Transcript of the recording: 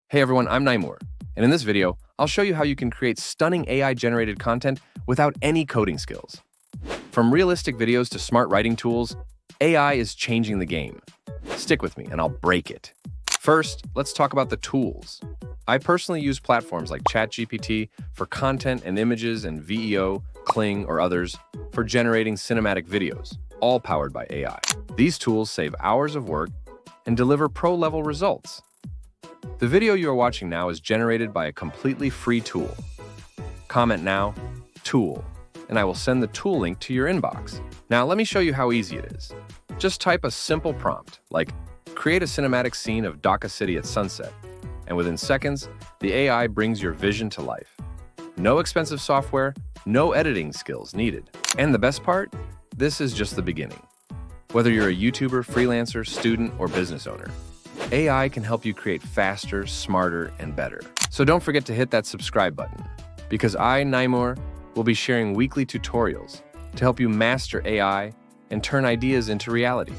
Hey everyone, I'm Naimur, and in this video, I'll show you how you can create stunning AI-generated content without any coding skills. From realistic videos to smart writing tools, AI is changing the game. Stick with me and I'll break it. First, let's talk about the tools. I personally use platforms like ChatGPT for content and images and Veo, Kling, or others for generating cinematic videos, all powered by AI. These tools save hours of work and deliver pro-level results. The video you are watching now is generated by a completely free tool. Comment now, tool, and I will send the tool link to your inbox. Now let me show you how easy it is. Just type a simple prompt, like create a cinematic scene of Dhaka City at sunset, and within seconds, the AI brings your vision to life. No expensive software, no editing skills needed. And the best part? This is just the beginning. Whether you're a YouTuber, freelancer, student, or business owner, AI can help you create faster, smarter, and better. So don't forget to hit that subscribe button, because I, Naimur, will be sharing weekly tutorials to help you master AI and turn ideas into reality.